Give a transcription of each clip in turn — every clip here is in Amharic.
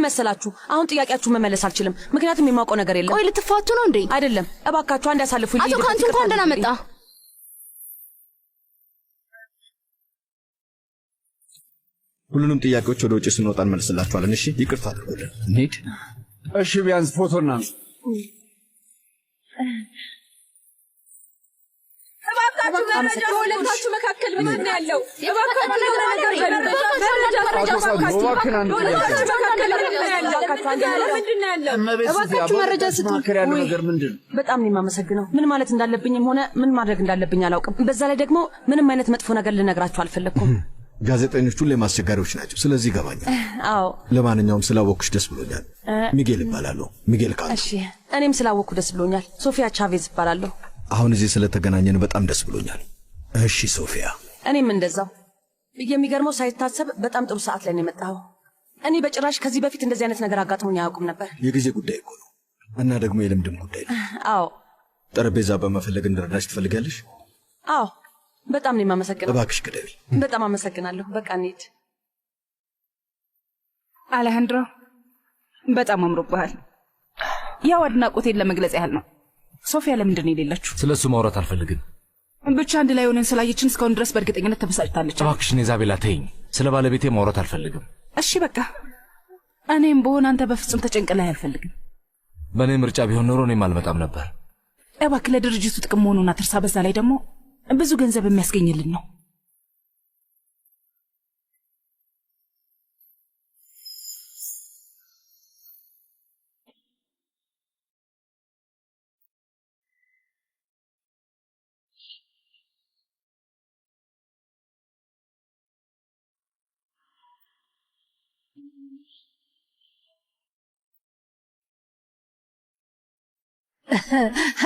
መሰላችሁ አሁን ጥያቄያችሁ መመለስ አልችልም ምክንያቱም የማውቀው ነገር የለም ቆይ ልትፋቱ ነው እንዴ አይደለም እባካችሁ አንድ ያሳልፉኝ አቶ ካንቱ እንኳን ደህና መጣ ሁሉንም ጥያቄዎች ወደ ውጭ ስንወጣ እንመልስላችኋለን እሺ ይቅርታ አድርጉልን እንሂድ እሺ ቢያንስ ፎቶና ሁለታችሁ መካከል ምንድን ነው ያለው በጣም ነው የማመሰግነው ምን ማለት እንዳለብኝም ሆነ ምን ማድረግ እንዳለብኝ አላውቅም በዛ ላይ ደግሞ ምንም አይነት መጥፎ ነገር ልነግራችሁ አልፈለኩም ጋዜጠኞች ሁሌ ማስቸጋሪዎች ናቸው ስለዚህ ይገባኛል አዎ ለማንኛውም ስላወቅሽ ደስ ብሎኛል ሚጌል ይባላል ሚጌል ካንቱ እሺ እኔም ስላወቅኩ ደስ ብሎኛል ሶፊያ ቻቬዝ ይባላል አሁን እዚህ ስለተገናኘን በጣም ደስ ብሎኛል እሺ ሶፊያ እኔም እንደዛው የሚገርመው ሳይታሰብ በጣም ጥሩ ሰዓት ላይ ነው የመጣው እኔ በጭራሽ ከዚህ በፊት እንደዚህ አይነት ነገር አጋጥሞኝ አያውቅም ነበር የጊዜ ጉዳይ እኮ ነው እና ደግሞ የልምድም ጉዳይ ነው አዎ ጠረጴዛ በመፈለግ እንድረዳሽ ትፈልጋለሽ አዎ በጣም ነው የማመሰግነው እባክሽ ቅደሚ በጣም አመሰግናለሁ በቃ እንሂድ አሌሃንድሮ በጣም አምሮብሃል ያው አድናቆቴን ለመግለጽ ያህል ነው ሶፊያ ለምንድን ነው የሌለችው ስለሱ ማውራት አልፈልግም ብቻ አንድ ላይ ሆነን ስላየችን እስካሁን ድረስ በእርግጠኝነት ተበሳጭታለች እባክሽን ኢዛቤላ ተይኝ ስለ ባለቤቴ ማውራት አልፈልግም እሺ በቃ እኔም በሆነ አንተ በፍጹም ተጨንቅላይ አልፈልግም በእኔ ምርጫ ቢሆን ኖሮ እኔም አልመጣም ነበር እባክህ ለድርጅቱ ጥቅም መሆኑን አትርሳ በዛ ላይ ደግሞ ብዙ ገንዘብ የሚያስገኝልን ነው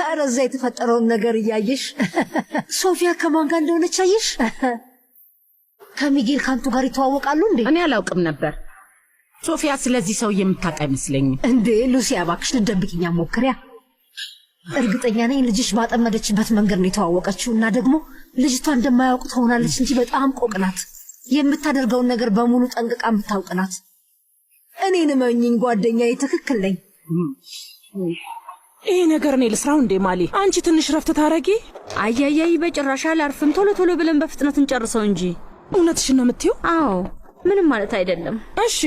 አረዛ የተፈጠረውን ነገር እያየሽ ሶፊያ ከማን ጋር እንደሆነች አየሽ ከሚጌል ካንቱ ጋር ይተዋወቃሉ እንዴ እኔ አላውቅም ነበር ሶፊያ ስለዚህ ሰው የምታውቅ አይመስለኝም እንዴ ሉሲያ እባክሽ ልትደብቂኝ ሞክሪያ እርግጠኛ ነኝ ልጅሽ ባጠመደችበት መንገድ ነው የተዋወቀችው እና ደግሞ ልጅቷ እንደማያውቁ ትሆናለች እንጂ በጣም ቆቅናት የምታደርገውን ነገር በሙሉ ጠንቅቃ የምታውቅናት እኔን እመኚኝ ጓደኛዬ ትክክል ነኝ ይሄ ነገር እኔ ልስራው እንዴ ማሊ አንቺ ትንሽ ረፍት ታረጊ አያያይ በጭራሽ አላርፍም ቶሎ ብለን በፍጥነት እንጨርሰው እንጂ እውነትሽን ነው የምትይው አዎ ምንም ማለት አይደለም እሺ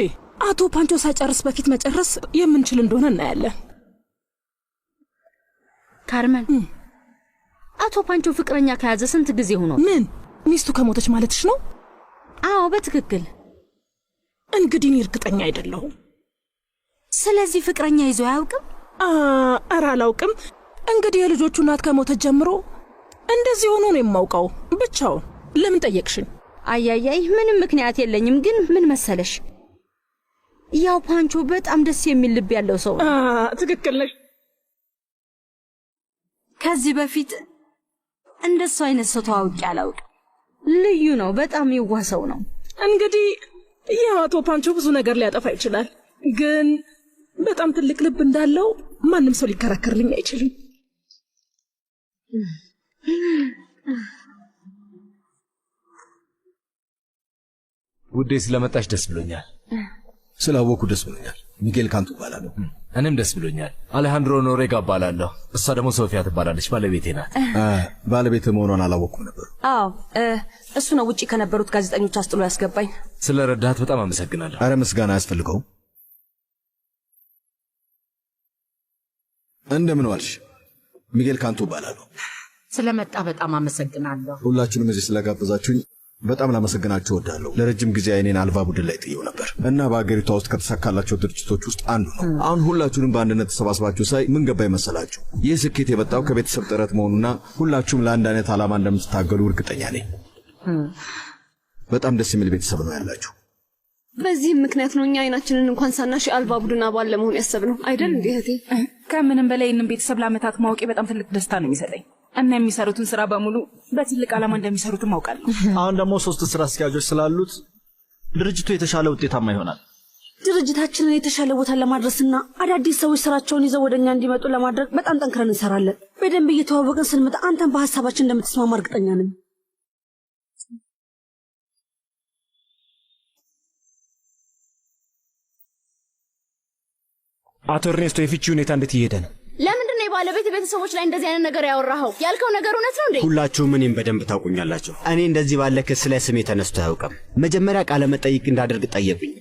አቶ ፓንቾ ሳይጨርስ በፊት መጨረስ የምንችል እንደሆነ እናያለን ካርመን አቶ ፓንቾ ፍቅረኛ ከያዘ ስንት ጊዜ ሆኖ ምን ሚስቱ ከሞተች ማለትሽ ነው አዎ በትክክል እንግዲህ እኔ እርግጠኛ አይደለሁም ስለዚህ ፍቅረኛ ይዞ አያውቅም ኧረ አላውቅም እንግዲህ የልጆቹ እናት ከሞተች ጀምሮ እንደዚህ ሆኖ ነው የማውቀው ብቻውን ለምን ጠየቅሽኝ አያያይ ምንም ምክንያት የለኝም ግን ምን መሰለሽ ያው ፓንቾ በጣም ደስ የሚል ልብ ያለው ሰው ትክክል ነሽ ከዚህ በፊት እንደሱ አይነት ሰው ተዋውቄ አላውቅም ልዩ ነው በጣም የዋህ ሰው ነው እንግዲህ ያው አቶ ፓንቾ ብዙ ነገር ሊያጠፋ ይችላል ግን በጣም ትልቅ ልብ እንዳለው ማንም ሰው ሊከራከርልኝ አይችልም ውዴ ስለመጣሽ ደስ ብሎኛል ስላወኩ ደስ ብሎኛል ሚጌል ካንቱ እባላለሁ እኔም ደስ ብሎኛል አሌሃንድሮ ኖሬጋ እባላለሁ እሷ ደግሞ ሶፊያ ትባላለች ባለቤቴ ናት ባለቤት መሆኗን አላወኩም ነበር አዎ እሱ ነው ውጪ ከነበሩት ጋዜጠኞች አስጥሎ ያስገባኝ ስለ ረዳት በጣም አመሰግናለሁ አረ ምስጋና አያስፈልገውም እንደምን ዋልሽ ሚጌል ካንቱ እባላለሁ ስለመጣ በጣም አመሰግናለሁ ሁላችሁንም እዚህ ስለጋበዛችሁኝ በጣም ላመሰግናችሁ እወዳለሁ ለረጅም ጊዜ አይኔን አልባ ቡድን ላይ ጥየው ነበር እና በአገሪቷ ውስጥ ከተሳካላቸው ድርጅቶች ውስጥ አንዱ ነው አሁን ሁላችሁንም በአንድነት ተሰባስባችሁ ሳይ ምን ገባኝ መሰላችሁ ይህ ስኬት የመጣው ከቤተሰብ ጥረት መሆኑና ሁላችሁም ለአንድ አይነት ዓላማ እንደምትታገሉ እርግጠኛ ነኝ በጣም ደስ የሚል ቤተሰብ ነው ያላችሁ በዚህም ምክንያት ነው እኛ አይናችንን እንኳን ሳናሽ አልባ ቡድን አባል ለመሆን ያሰብነው አይደል እንዴ እህቴ ከምንም በላይ እንን ቤተሰብ ለዓመታት ማወቄ በጣም ትልቅ ደስታ ነው የሚሰጠኝ እና የሚሰሩትን ስራ በሙሉ በትልቅ ዓላማ እንደሚሰሩት ማውቃለሁ አሁን ደግሞ 3 ስራ አስኪያጆች ስላሉት ድርጅቱ የተሻለ ውጤታማ ይሆናል ድርጅታችንን የተሻለ ቦታ ለማድረስና አዳዲስ ሰዎች ስራቸውን ይዘው ወደኛ እንዲመጡ ለማድረግ በጣም ጠንክረን እንሰራለን በደንብ እየተዋወቅን ስንመጣ አንተን በሐሳባችን እንደምትስማማ እርግጠኛ ነኝ አቶ ኤርኔስቶ የፍቺ ሁኔታ እንዴት እየሄደ ነው? ለምንድን ነው የባለቤት ቤተሰቦች ላይ እንደዚህ አይነት ነገር ያወራኸው? ያልከው ነገር እውነት ነው እንዴ? ሁላችሁም እኔም በደንብ ታውቁኛላችሁ። እኔ እንደዚህ ባለ ክስ ላይ ስሜ ተነስቶ አያውቅም። መጀመሪያ ቃለ መጠይቅ እንዳደርግ ጠየቁኝ።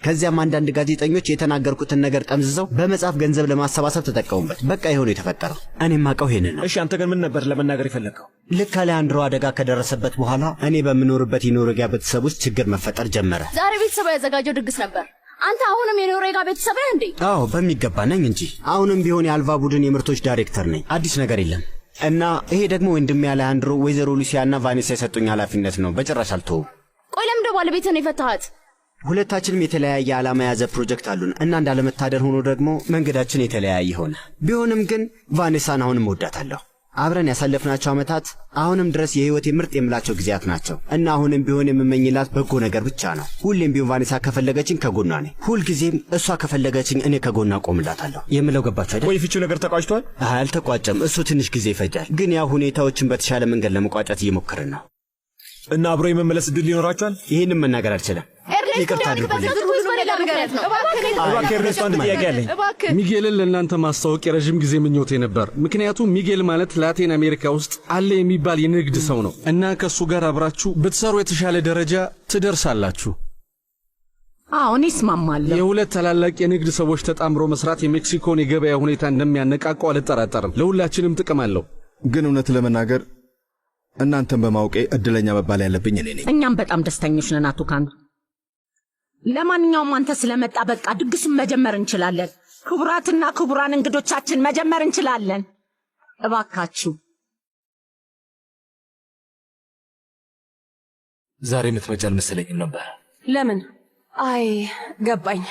ከዚያም አንዳንድ ጋዜጠኞች የተናገርኩትን ነገር ጠምዝዘው በመጻፍ ገንዘብ ለማሰባሰብ ተጠቀሙበት። በቃ ይሄው ነው የተፈጠረው። እኔም አውቀው ይሄንን ነው። እሺ አንተ ግን ምን ነበር ለመናገር የፈለግከው? ልክ አሌሃንድሮ አደጋ ከደረሰበት በኋላ እኔ በምኖርበት የኖርዌጋ ቤተሰብ ውስጥ ችግር መፈጠር ጀመረ። ዛሬ ቤተሰቡ ያዘጋጀው ድግስ ነበር። አንተ አሁንም የኖርዌጋ ቤተሰብ ነህ እንዴ? አዎ በሚገባ ነኝ እንጂ አሁንም ቢሆን የአልቫ ቡድን የምርቶች ዳይሬክተር ነኝ። አዲስ ነገር የለም። እና ይሄ ደግሞ ወንድሜ አሌሃንድሮ፣ ወይዘሮ ሉሲያና ቫኔሳ የሰጡኝ ኃላፊነት ነው። በጭራሽ አልተውም። ቆይ ለምን ደው ባለቤትህን የፈታሃት? ሁለታችንም የተለያየ ዓላማ የያዘ ፕሮጀክት አሉን እና እንዳለመታደር ሆኖ ደግሞ መንገዳችን የተለያየ ሆነ። ቢሆንም ግን ቫኔሳን አሁንም እወዳታለሁ። አብረን ያሳለፍናቸው ዓመታት አሁንም ድረስ የህይወቴ ምርጥ የምላቸው ጊዜያት ናቸው እና አሁንም ቢሆን የምመኝላት በጎ ነገር ብቻ ነው። ሁሌም ቢሆን ቫኔሳ ከፈለገችኝ ከጎኗ ነኝ። ሁልጊዜም እሷ ከፈለገችኝ እኔ ከጎኗ ቆምላታለሁ። የምለው ገባችሁ አይደል? ወይ ፍቺው ነገር ተቋጭቷል? አልተቋጨም። እሱ ትንሽ ጊዜ ይፈጃል። ግን ያው ሁኔታዎችን በተሻለ መንገድ ለመቋጨት እየሞከርን ነው። እና አብሮ የመመለስ እድል ይኖራቸዋል? ይህንም መናገር አልችልም። ይቅርታ አድርጉልኝ። እባክህ ኤርኔስቶ አንድ ጥያቄ አለኝ። ሚጌልን ለእናንተ ማስታወቅ የረዥም ጊዜ ምኞቴ ነበር። ምክንያቱም ሚጌል ማለት ላቲን አሜሪካ ውስጥ አለ የሚባል የንግድ ሰው ነው እና ከእሱ ጋር አብራችሁ ብትሰሩ የተሻለ ደረጃ ትደርሳላችሁ። እኔ እስማማለሁ። የሁለት ታላላቅ የንግድ ሰዎች ተጣምሮ መስራት የሜክሲኮን የገበያ ሁኔታ እንደሚያነቃቀው አልጠራጠርም። ለሁላችንም ጥቅም አለው። ግን እውነት ለመናገር እናንተን በማውቄ እድለኛ መባል ያለብኝ እኔ ነኝ። እኛም በጣም ደስተኞች ነን አቶ ካንዱ። ለማንኛውም አንተ ስለመጣ በቃ ድግሱን መጀመር እንችላለን። ክቡራትና ክቡራን እንግዶቻችን መጀመር እንችላለን። እባካችሁ። ዛሬ የምትመጪ አልመሰለኝም ነበር። ለምን? አይ ገባኝ።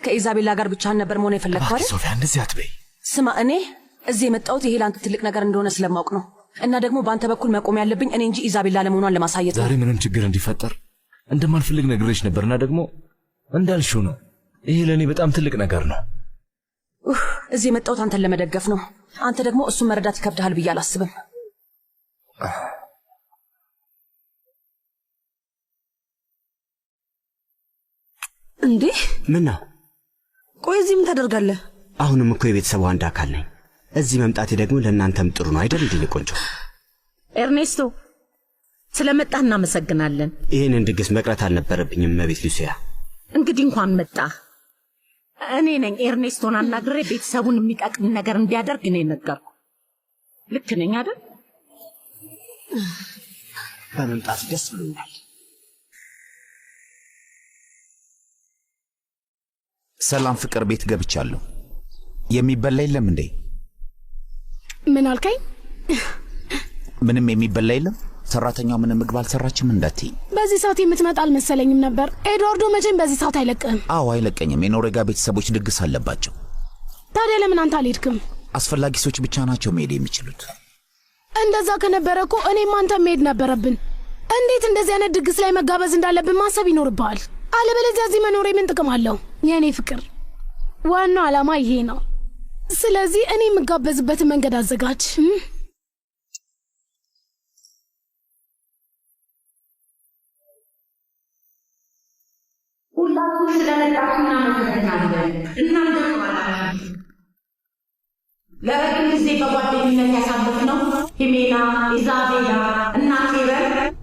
ከኢዛቤላ ጋር ብቻህን ነበር መሆን የፈለግከው አይደል? ሶፊያ እንደዚህ አትበይ። ስማ፣ እኔ እዚህ የመጣሁት ይሄ ለአንተ ትልቅ ነገር እንደሆነ ስለማውቅ ነው እና ደግሞ በአንተ በኩል መቆም ያለብኝ እኔ እንጂ ኢዛቤላ ለመሆኗን ለማሳየት ነው። ዛሬ ምንም ችግር እንዲፈጠር እንደማልፈልግ ነግሬሽ ነበርና ደግሞ እንዳልሽው ነው። ይሄ ለእኔ በጣም ትልቅ ነገር ነው። እዚህ የመጣሁት አንተን ለመደገፍ ነው። አንተ ደግሞ እሱን መረዳት ይከብድሃል ብዬ አላስብም። እንዴ ምን ነው? ቆይ እዚህ ምን ታደርጋለህ? አሁንም እኮ የቤተሰቡ አንድ አካል ነኝ። እዚህ መምጣቴ ደግሞ ለእናንተም ጥሩ ነው አይደል? እንዴ ቆንጆ ኤርኔስቶ፣ ስለመጣህ እናመሰግናለን። ይህንን ድግስ መቅረት አልነበረብኝም እመቤት ሉሲያ። እንግዲህ እንኳን መጣህ። እኔ ነኝ ኤርኔስቶን አናግሬ ቤተሰቡን የሚጠቅም ነገር እንዲያደርግ እኔ ነገርኩ። ልክ ነኝ አይደል? በመምጣት ደስ ብሎኛል። ሰላም ፍቅር ቤት ገብቻለሁ። የሚበላ የለም እንዴ? ምን አልከኝ? ምንም የሚበላ የለም? ሰራተኛው ምንም ምግብ አልሰራችም እንዳትይ። በዚህ ሰዓት የምትመጣ አልመሰለኝም ነበር። ኤድዋርዶ መቼም በዚህ ሰዓት አይለቅህም። አዎ አይለቀኝም። የኖርዌጋ ቤተሰቦች ድግስ አለባቸው። ታዲያ ለምን አንተ አልሄድክም? አስፈላጊ ሰዎች ብቻ ናቸው መሄድ የሚችሉት። እንደዛ ከነበረ እኮ እኔም አንተ መሄድ ነበረብን። እንዴት እንደዚህ አይነት ድግስ ላይ መጋበዝ እንዳለብን ማሰብ ይኖርብሃል። አለበለዚያ እዚህ መኖሬ ምን ጥቅም አለው? የእኔ ፍቅር፣ ዋናው ዓላማ ይሄ ነው። ስለዚህ እኔ የምጋበዝበትን መንገድ አዘጋጅ። ሁላችሁም ስለመጣችሁ እናመሰግናለን። እናንተ ማለት ለረጅም ጊዜ በጓደኝነት ያሳለፍነው ሂሜና፣ ኢዛቤላ እና ኬረን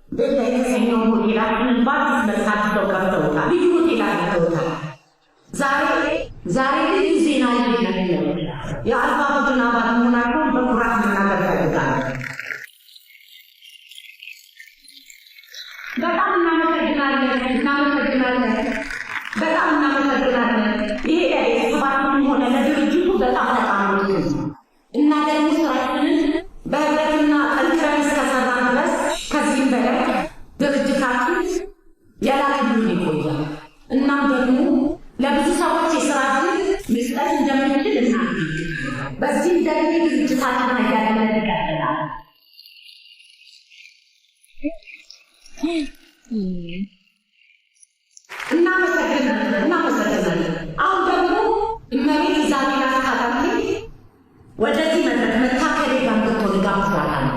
ቤዛ የተሰኘው ሆቴላችንን በአዲስ መልክ አድርገው ከፍተውታል። ልዩ ሆቴል አድርገውታል። ዛሬ ልዩ ዜና ይዘን የአልቫ ቡድን አባል መሆናቸውን በኩራት መናገር ፈልጋለሁ። በጣም እናመሰግናለን። በጣም እናመሰግናለን። ይሄ ለቤተሰባችንም ሆነ ለድርጅቱ በጣም ጠቃሚ ነው እና ደግሞ ስራችንን በህብረትና ጠንክረን እስከሰራን ድረስ ከዚህም በላይ ድርጅታችን የላቀ ይቆያል። እናም ደግሞ ለብዙ ሰዎች የስራ ዕድል መስጠት እንደምንችል እናምናለን። በዚህም ደግሞ ድርጅታችን እያደገ ይቀጥላል። እናመሰግናለን። አሁን ደግሞ እመቤት ኢዛቤላ ካላንቴ ወደዚህ መድረክ መጥታ ከእኔ ጋር እንድትሆን እጋብዛታለሁ።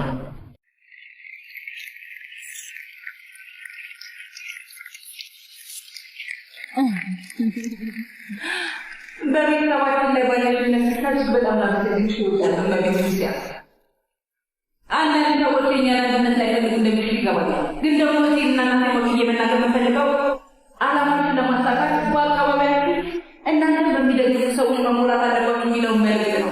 በቤተሰባችን ላይ ባለሽነት ምክንያት በጣም ላመሰግንሽ እወዳለሁ። ለቤተክርስቲያን አንዳንድ ሰዎች የእኛን አንድነት ላይፈልጉ እንደሚችሉ ይገባኛል። ግን ደግሞ እህቴንና እናንተን ወክዬ መናገር የምፈልገው ዓላማችን ለማሳካት በአካባቢያችን እናንተን በሚደግፉ ሰዎች መሞላት አለባችሁ የሚለውን መልዕክት ነው።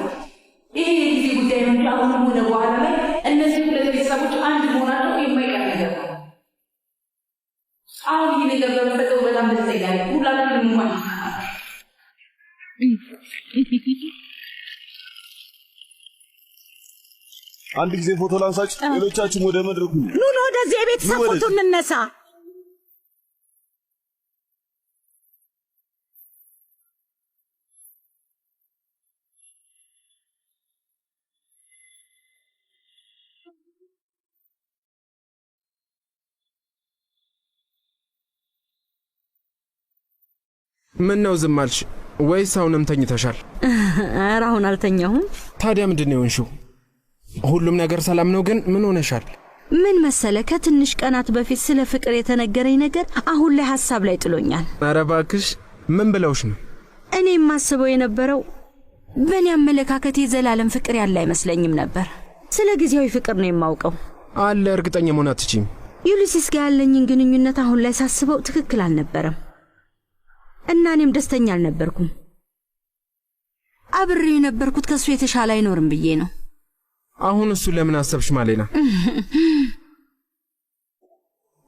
ይህ የጊዜ ጉዳይ ነው እንጂ አሁንም ሆነ በኋላ ላይ እነዚህ ሁለት ቤተሰቦች አንድ መሆናቸው የማይቀር ነገር ነው። አሁን ይህ ነገር በመፈጠሩ በጣም ደስተኛ ነኝ። ሁላችንም እንኳን አንድ ጊዜ ፎቶ ላንሳች። ሌሎቻችሁም ወደ መድረኩ ኑ። ወደዚህ የቤተሰብ ፎቶ እንነሳ። ምን ነው ዝም አልሽ ወይስ አሁንም ተኝተሻል? ኧረ አሁን አልተኛሁም። ታዲያ ምንድን ነው የሆንሽው? ሁሉም ነገር ሰላም ነው፣ ግን ምን ሆነሻል? ምን መሰለ፣ ከትንሽ ቀናት በፊት ስለ ፍቅር የተነገረኝ ነገር አሁን ላይ ሐሳብ ላይ ጥሎኛል። ኧረ እባክሽ ምን ብለውሽ ነው? እኔ የማስበው የነበረው በእኔ አመለካከት የዘላለም ፍቅር ያለ አይመስለኝም ነበር። ስለ ጊዜያዊ ፍቅር ነው የማውቀው። አለ እርግጠኛ መሆን አትችይም። ዩሊሲስ ጋር ያለኝን ግንኙነት አሁን ላይ ሳስበው ትክክል አልነበረም እና እኔም ደስተኛ አልነበርኩም። አብሬው የነበርኩት ከሱ የተሻለ አይኖርም ብዬ ነው። አሁን እሱ ለምን አሰብሽ ማሌና?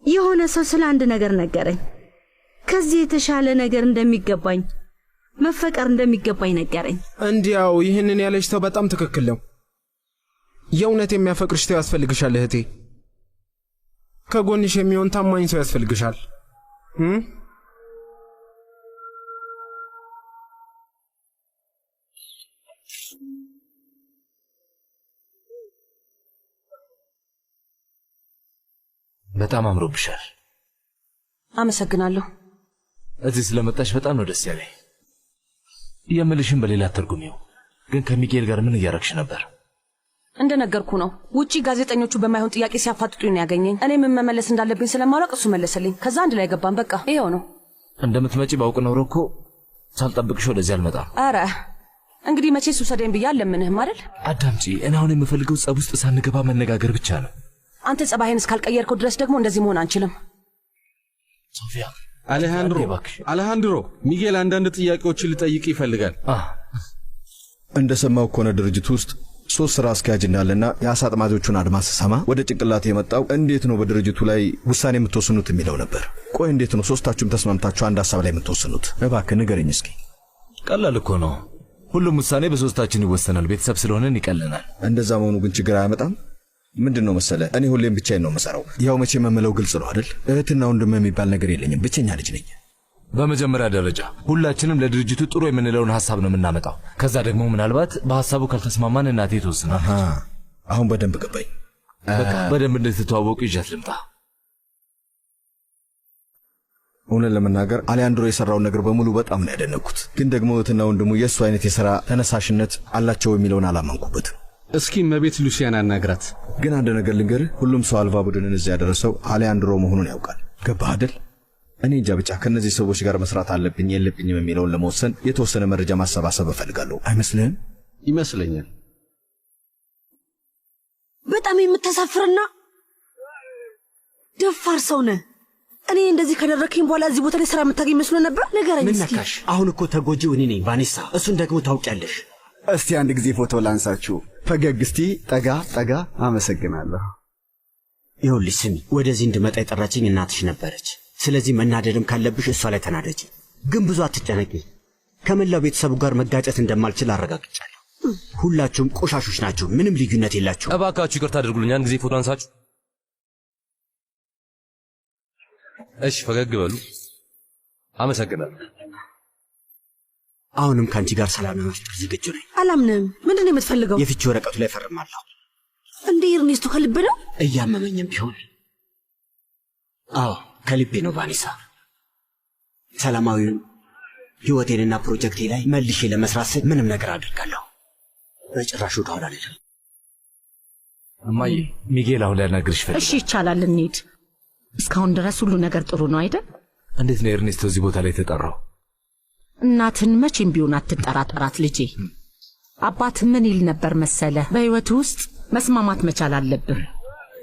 የሆነ ሰው ስለ አንድ ነገር ነገረኝ። ከዚህ የተሻለ ነገር እንደሚገባኝ፣ መፈቀር እንደሚገባኝ ነገረኝ። እንዲያው ይህንን ያለሽ ሰው በጣም ትክክል ነው። የእውነት የሚያፈቅርሽ ሰው ያስፈልግሻል እህቴ። ከጎንሽ የሚሆን ታማኝ ሰው ያስፈልግሻል። በጣም አምሮብሻል። አመሰግናለሁ። እዚህ ስለመጣሽ በጣም ነው ደስ ያለኝ። የምልሽን በሌላ አትርጉሚው። ግን ከሚካኤል ጋር ምን እያረግሽ ነበር? እንደነገርኩ ነው። ውጪ ጋዜጠኞቹ በማይሆን ጥያቄ ሲያፋጥጡኝ ነው ያገኘኝ። እኔ ምን መመለስ እንዳለብኝ ስለማውቅ እሱ መለሰልኝ። ከዛ አንድ ላይ ገባን። በቃ ይሄው ነው። እንደምትመጪ ባውቅ ኖሮ እኮ ሳልጠብቅሽ ወደዚህ አልመጣም። አረ እንግዲህ መቼ ሱሰደኝ ብዬ አለምንህም አይደል? አዳምጪ፣ እኔ አሁን የምፈልገው ጸብ ውስጥ ሳንገባ መነጋገር ብቻ ነው። አንተ ጸባይን እስካልቀየርከው ድረስ ደግሞ እንደዚህ መሆን አንችልም። ሶፊያ፣ አሌሃንድሮ፣ ሚጌል አንዳንድ ጥያቄዎችን ሊጠይቅ ይፈልጋል። እንደሰማው ከሆነ ድርጅቱ ውስጥ 3 ስራ አስኪያጅ እንዳለና የአሳ አጥማጆቹን አድማ ስሰማ ወደ ጭንቅላት የመጣው እንዴት ነው በድርጅቱ ላይ ውሳኔ የምትወስኑት የሚለው ነበር። ቆይ እንዴት ነው ሶስታችሁም ተስማምታችሁ አንድ ሐሳብ ላይ የምትወስኑት? እባክህ ንገረኝ እስኪ። ቀላል እኮ ነው። ሁሉም ውሳኔ በሶስታችን ይወሰናል። ቤተሰብ ስለሆነን ይቀለናል። እንደዛ መሆኑ ግን ችግር አያመጣም? ምንድነው መሰለ፣ እኔ ሁሌም ብቻዬን ነው መሰራው። ያው መቼ መመለው ግልጽ ነው አይደል? እህትና ወንድም የሚባል ነገር የለኝም። ብቸኛ ልጅ ነኝ። በመጀመሪያ ደረጃ ሁላችንም ለድርጅቱ ጥሩ የምንለውን ሐሳብ ነው የምናመጣው። ከዛ ደግሞ ምናልባት በሐሳቡ ካልተስማማን እናቴ ትወስናለች። አሁን በደንብ ገባኝ። በቃ በደንብ እንድትተዋወቁ ይዣት ልምጣ። እውነት ለመናገር አሌሃንድሮ የሰራውን ነገር በሙሉ በጣም ነው ያደነኩት። ግን ደግሞ እህትና ወንድሙ የእሱ አይነት የሥራ ተነሳሽነት አላቸው የሚለውን አላመንኩበትም። እስኪ መቤት ሉሲያን አናግራት። ግን አንድ ነገር ልንገርህ፣ ሁሉም ሰው አልባ ቡድንን እዚያ ያደረሰው አሌሃንድሮ መሆኑን ያውቃል። ገባህ አይደል? እኔ እንጃ ብቻ ከነዚህ ሰዎች ጋር መስራት አለብኝ የለብኝም የሚለውን ለመወሰን የተወሰነ መረጃ ማሰባሰብ እፈልጋለሁ። አይመስልህም? ይመስለኛል። በጣም የምታሳፍርና ደፋር ሰው ነህ። እኔ እንደዚህ ካደረከኝ በኋላ እዚህ ቦታ ላይ ስራ የምታገኝ መስሎ ነበር። ንገረኝ እስኪ። ምን ነካሽ? አሁን እኮ ተጎጂው እኔ ነኝ ቫኔሳ። እሱን ደግሞ ታውቂያለሽ። እስቲ አንድ ጊዜ ፎቶ ላንሳችሁ። ፈገግ እስቲ። ጠጋ ጠጋ። አመሰግናለሁ። ይኸውልሽ ስሚ፣ ወደዚህ እንድመጣ የጠራችኝ እናትሽ ነበረች። ስለዚህ መናደድም ካለብሽ እሷ ላይ ተናደጂ። ግን ብዙ አትጨነቂ። ከመላው ቤተሰቡ ጋር መጋጨት እንደማልችል አረጋግጫለሁ። ሁላችሁም ቆሻሾች ናችሁ። ምንም ልዩነት የላችሁ። እባካችሁ ይቅርታ አድርጉልኝ። አንድ ጊዜ ፎቶ አንሳችሁ። እሺ፣ ፈገግ በሉ። አመሰግናለሁ። አሁንም ከአንቺ ጋር ሰላም ለመፍጠር ዝግጁ ነኝ። አላምንም። ምንድን ነው የምትፈልገው? የፍቺ ወረቀቱ ላይ ፈርማለሁ። እንዴ ኤርኔስቶ፣ ከልብ ነው? እያመመኝም ቢሆን አዎ ከልቤ ነው ቫኔሳ። ሰላማዊውን ሕይወቴንና ፕሮጀክቴ ላይ መልሼ ለመስራት ስል ምንም ነገር አድርጋለሁ። በጭራሽ ወደኋላ አልልም። እማዬ፣ ሚጌል አሁን ሊያናግርሽ ይፈልጋል። እሺ ይቻላል፣ እንሂድ። እስካሁን ድረስ ሁሉ ነገር ጥሩ ነው አይደል? እንዴት ነው ኤርኔስቶ እዚህ ቦታ ላይ የተጠራው? እናትን መቼም ቢሆን አትጠራጠራት ልጄ። አባት ምን ይል ነበር መሰለ? በሕይወት ውስጥ መስማማት መቻል አለብን።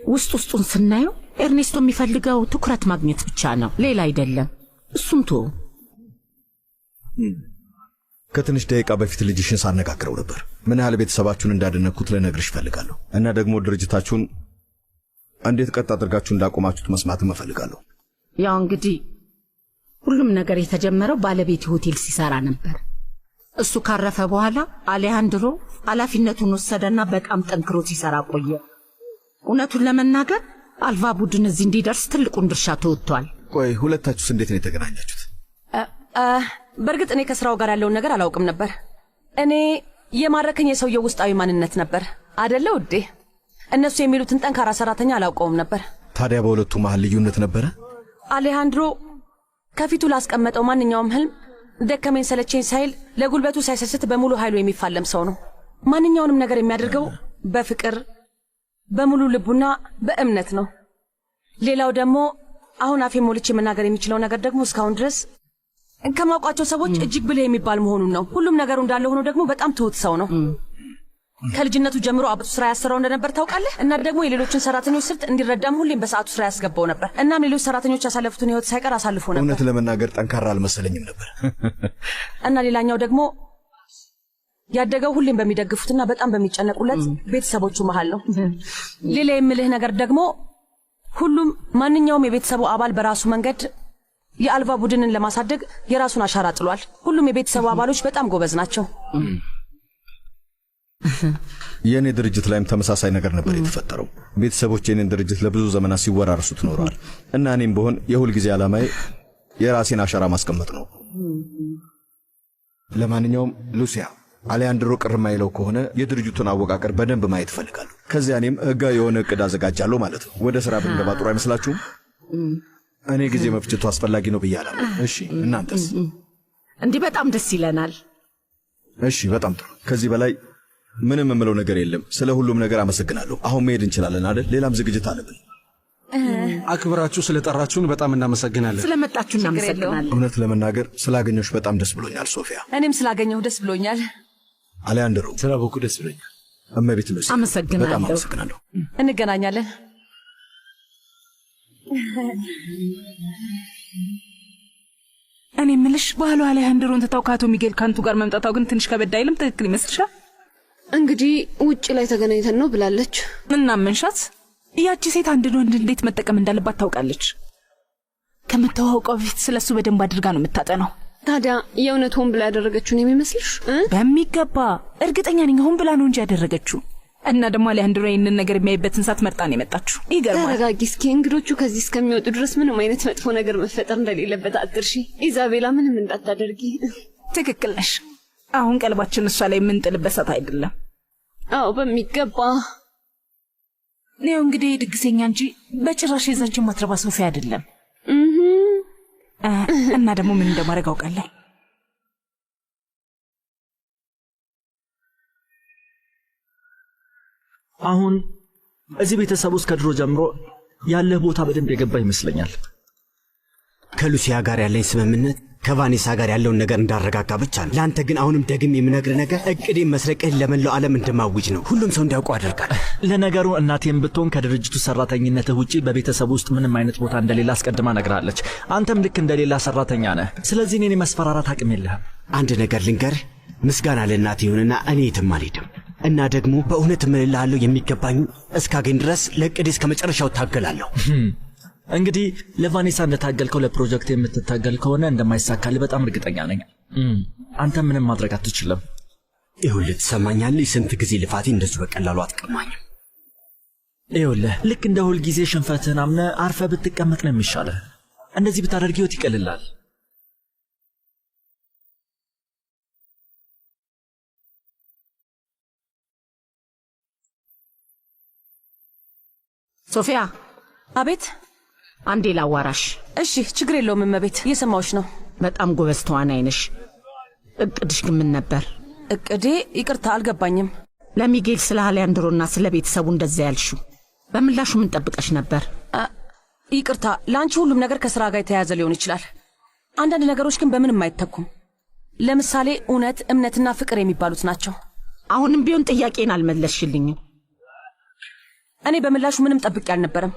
ውስጡን ስናየው ኤርኔስቶ የሚፈልገው ትኩረት ማግኘት ብቻ ነው፣ ሌላ አይደለም። እሱም ቶ ከትንሽ ደቂቃ በፊት ልጅሽን ሳነጋግረው ነበር። ምን ያህል ቤተሰባችሁን እንዳደነኩት ልነግርሽ እፈልጋለሁ እና ደግሞ ድርጅታችሁን እንዴት ቀጥ አድርጋችሁ እንዳቆማችሁት መስማትም እፈልጋለሁ። ያው እንግዲህ ሁሉም ነገር የተጀመረው ባለቤት ሆቴል ሲሰራ ነበር። እሱ ካረፈ በኋላ አሌሃንድሮ ኃላፊነቱን ወሰደና በጣም ጠንክሮ ሲሰራ ቆየ። እውነቱን ለመናገር አልቫ ቡድን እዚህ እንዲደርስ ትልቁን ድርሻ ተወጥቷል። ቆይ ሁለታችሁስ እንዴት ነው የተገናኛችሁት? በእርግጥ እኔ ከስራው ጋር ያለውን ነገር አላውቅም ነበር። እኔ የማረከኝ የሰውየው ውስጣዊ ማንነት ነበር አደለ ውዴ? እነሱ የሚሉትን ጠንካራ ሰራተኛ አላውቀውም ነበር። ታዲያ በሁለቱ መሃል ልዩነት ነበረ? አሌሃንድሮ ከፊቱ ላስቀመጠው ማንኛውም ህልም ደከመኝ ሰለቸኝ ሳይል ለጉልበቱ ሳይሰስት በሙሉ ኃይሉ የሚፋለም ሰው ነው። ማንኛውንም ነገር የሚያደርገው በፍቅር በሙሉ ልቡና በእምነት ነው። ሌላው ደግሞ አሁን አፌ ሞልቼ መናገር የሚችለው ነገር ደግሞ እስካሁን ድረስ ከማውቃቸው ሰዎች እጅግ ብልህ የሚባል መሆኑን ነው። ሁሉም ነገሩ እንዳለ ሆኖ ደግሞ በጣም ትሁት ሰው ነው። ከልጅነቱ ጀምሮ አብቱ ስራ ያሰራው እንደነበር ታውቃለህ። እና ደግሞ የሌሎችን ሰራተኞች ስልት እንዲረዳም ሁሌም በሰዓቱ ስራ ያስገባው ነበር። እናም ሌሎች ሰራተኞች ያሳለፉትን ህይወት ሳይቀር አሳልፎ ነበር። እውነት ለመናገር ጠንካራ አልመሰለኝም ነበር። እና ሌላኛው ደግሞ ያደገው ሁሌም በሚደግፉትና በጣም በሚጨነቁለት ቤተሰቦቹ መሃል ነው። ሌላ የምልህ ነገር ደግሞ ሁሉም ማንኛውም የቤተሰቡ አባል በራሱ መንገድ የአልቫ ቡድንን ለማሳደግ የራሱን አሻራ ጥሏል። ሁሉም የቤተሰቡ አባሎች በጣም ጎበዝ ናቸው። የእኔ ድርጅት ላይም ተመሳሳይ ነገር ነበር የተፈጠረው። ቤተሰቦች የኔን ድርጅት ለብዙ ዘመናት ሲወራርሱት ኖረዋል እና እኔም በሆን የሁል ጊዜ ዓላማዬ የራሴን አሻራ ማስቀመጥ ነው። ለማንኛውም ሉሲያ፣ አሌሃንድሮ ቅር ማይለው ከሆነ የድርጅቱን አወቃቀር በደንብ ማየት እፈልጋለሁ። ከዚያ እኔም ህጋዊ የሆነ እቅድ አዘጋጃለሁ ማለት ነው። ወደ ስራ ብንገባ ጥሩ አይመስላችሁም? እኔ ጊዜ መፍጀቱ አስፈላጊ ነው ብዬ አላምንም። እሺ፣ እናንተስ? እንዲህ በጣም ደስ ይለናል። እሺ፣ በጣም ጥሩ። ከዚህ በላይ ምንም የምለው ነገር የለም። ስለ ሁሉም ነገር አመሰግናለሁ። አሁን መሄድ እንችላለን አይደል? ሌላም ዝግጅት አለብን። አክብራችሁ ስለጠራችሁን በጣም እናመሰግናለን። ስለመጣችሁ እናመሰግናለን። እውነት ለመናገር ስላገኘሁሽ በጣም ደስ ብሎኛል ሶፊያ። እኔም ስላገኘሁ ደስ ብሎኛል። አሌሃንድሮ፣ ስለ ቦኩ ደስ ብሎኛል። እመቤት ሉሲ፣ አመሰግናለሁ። በጣም አመሰግናለሁ። እንገናኛለን። እኔ ምልሽ ባህሉ አሌሃንድሮን ትታው ከአቶ ሚጌል ካንቱ ጋር መምጣታው ግን ትንሽ ከበድ አይልም? ትክክል ይመስልሻል? እንግዲህ ውጭ ላይ ተገናኝተን ነው ብላለች። እና መንሻት ያቺ ሴት አንድ ወንድ እንዴት መጠቀም እንዳለባት ታውቃለች። ከምታዋውቀው በፊት ስለሱ በደንብ አድርጋ ነው የምታጠናው። ታዲያ የእውነት ሆን ብላ ያደረገችውን የሚመስልሽ? በሚገባ እርግጠኛ ነኝ ሆን ብላ ነው እንጂ ያደረገችው። እና ደግሞ አሌሃንድሮ ይህንን ነገር የሚያይበትን ሰዓት መርጣ ነው የመጣችው። ይገርማል። ተረጋጊ እስኪ። እንግዶቹ ከዚህ እስከሚወጡ ድረስ ምንም አይነት መጥፎ ነገር መፈጠር እንደሌለበት አትርሺ። ኢዛቤላ፣ ምንም እንዳታደርጊ። ትክክል ነሽ። አሁን ቀልባችን እሷ ላይ የምንጥልበት ሰዓት አይደለም። አዎ በሚገባ። ነው እንግዲህ ድግሰኛ እንጂ በጭራሽ የዛችን ማትረባ ሶፊያ አይደለም። እና ደግሞ ምን እንደማደርግ አውቃለሁ። አሁን እዚህ ቤተሰብ ውስጥ ከድሮ ጀምሮ ያለህ ቦታ በደንብ የገባ ይመስለኛል። ከሉሲያ ጋር ያለኝ ስምምነት ከቫኔሳ ጋር ያለውን ነገር እንዳረጋጋ ብቻ ነው። ለአንተ ግን አሁንም ደግም የምነግር ነገር እቅዴን መስረቅህን ለመላው ዓለም እንደማውጅ ነው። ሁሉም ሰው እንዲያውቁ አደርጋለሁ። ለነገሩ እናቴም ብትሆን ከድርጅቱ ሰራተኝነትህ ውጪ በቤተሰብ ውስጥ ምንም አይነት ቦታ እንደሌላ አስቀድማ ነግራለች። አንተም ልክ እንደሌላ ሰራተኛ ነህ። ስለዚህ እኔን የመስፈራራት አቅም የለህም። አንድ ነገር ልንገርህ፣ ምስጋና ለእናቴ ይሁንና እኔ የትም አልሄድም። እና ደግሞ በእውነት እምልልሃለሁ የሚገባኝ እስካገኝ ድረስ ለእቅዴ እስከ መጨረሻው ታገላለሁ። እንግዲህ ለቫኔሳ እንደታገልከው ለፕሮጀክት የምትታገል ከሆነ እንደማይሳካልህ በጣም እርግጠኛ ነኝ። አንተ ምንም ማድረግ አትችልም። ይኸውልህ ትሰማኛለህ፣ ስንት ጊዜ ልፋቴ እንደዚሁ በቀላሉ አትቀማኝም። ይኸውልህ ልክ እንደ ሁል ጊዜ ሽንፈትህን አምነህ አርፈህ ብትቀመጥ ነው የሚሻለህ። እንደዚህ ብታደርግ ህይወት ይቀልላል። ሶፊያ። አቤት። አንዴ ላዋራሽ። እሺ፣ ችግር የለውም እመቤት፣ እየሰማሁሽ ነው። በጣም ጎበዝ ተዋናይ ነሽ። እቅድሽ ግን ምን ነበር? እቅዴ? ይቅርታ አልገባኝም። ለሚጌል ስለ አሌሃንድሮና ስለ ቤተሰቡ እንደዛ ያልሽው በምላሹ ምን ጠብቀሽ ነበር? ይቅርታ፣ ለአንቺ ሁሉም ነገር ከስራ ጋር የተያያዘ ሊሆን ይችላል። አንዳንድ ነገሮች ግን በምንም አይተኩም። ለምሳሌ እውነት፣ እምነትና ፍቅር የሚባሉት ናቸው። አሁንም ቢሆን ጥያቄን አልመለስሽልኝም። እኔ በምላሹ ምንም ጠብቄ አልነበረም።